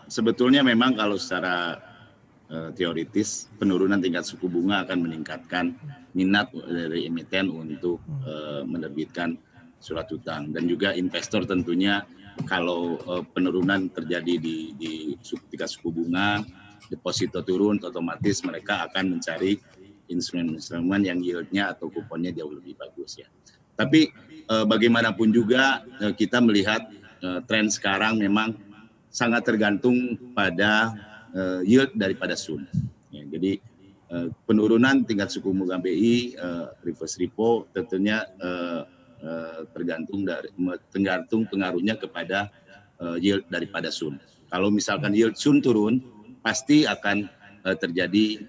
sebetulnya memang kalau secara teoritis penurunan tingkat suku bunga akan meningkatkan minat dari emiten untuk menerbitkan surat utang, dan juga investor tentunya kalau penurunan terjadi di tingkat suku bunga, deposito turun, otomatis mereka akan mencari instrumen-instrumen yang yieldnya atau kuponnya jauh lebih bagus ya. Tapi bagaimanapun juga kita melihat tren sekarang memang sangat tergantung pada yield daripada SUN. Ya, jadi penurunan tingkat suku bunga BI, reverse repo tentunya tergantung pengaruhnya kepada yield daripada SUN. Kalau misalkan yield SUN turun, pasti akan terjadi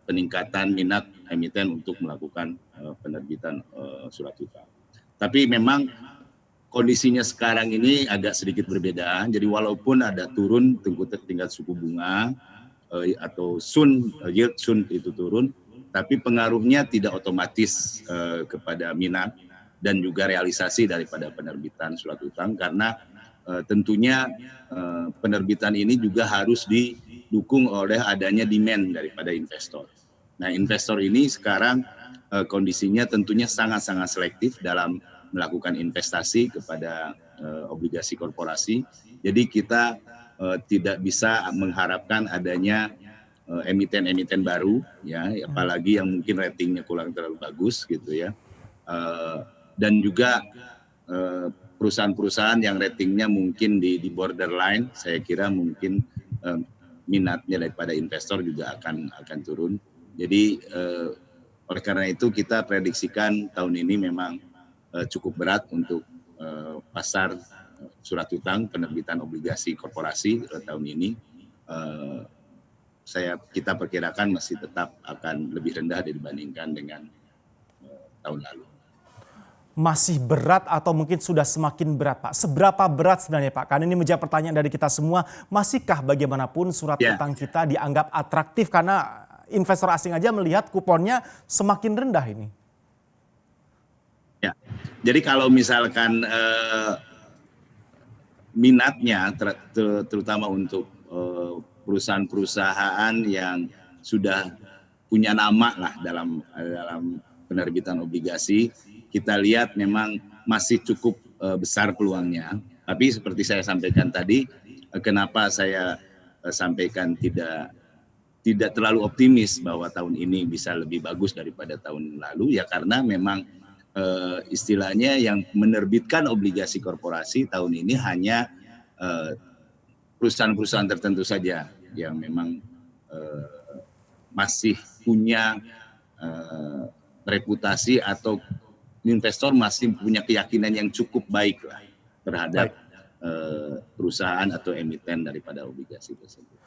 peningkatan minat emiten untuk melakukan penerbitan surat utang. Tapi memang kondisinya sekarang ini agak sedikit berbeda. Jadi walaupun ada turun tingkat suku bunga atau SUN, yield SUN itu turun, tapi pengaruhnya tidak otomatis kepada minat dan juga realisasi daripada penerbitan surat utang, karena tentunya penerbitan ini juga harus didukung oleh adanya demand daripada investor. Nah, investor ini sekarang kondisinya tentunya sangat-sangat selektif dalam melakukan investasi kepada obligasi korporasi. Jadi kita tidak bisa mengharapkan adanya emiten-emiten baru, ya, apalagi yang mungkin ratingnya kurang terlalu bagus gitu ya, dan juga perusahaan-perusahaan yang ratingnya mungkin di borderline, saya kira mungkin minatnya daripada investor juga akan turun. Jadi oleh karena itu kita prediksikan tahun ini memang cukup berat untuk pasar surat utang penerbitan obligasi korporasi tahun ini. Kita perkirakan masih tetap akan lebih rendah dibandingkan dengan tahun lalu. Masih berat atau mungkin sudah semakin berat, Pak? Seberapa berat sebenarnya, Pak? Karena ini menjadi pertanyaan dari kita semua. Masihkah bagaimanapun surat utang kita dianggap atraktif karena investor asing aja melihat kuponnya semakin rendah ini? Ya, jadi kalau misalkan minatnya terutama untuk perusahaan-perusahaan yang sudah punya nama lah dalam penerbitan obligasi, kita lihat memang masih cukup besar peluangnya. Tapi seperti saya sampaikan tadi, kenapa saya sampaikan tidak terlalu optimis bahwa tahun ini bisa lebih bagus daripada tahun lalu, ya karena memang istilahnya yang menerbitkan obligasi korporasi tahun ini hanya perusahaan-perusahaan tertentu saja yang memang masih punya reputasi atau investor masih punya keyakinan yang cukup baik lah terhadap perusahaan atau emiten daripada obligasi tersebut.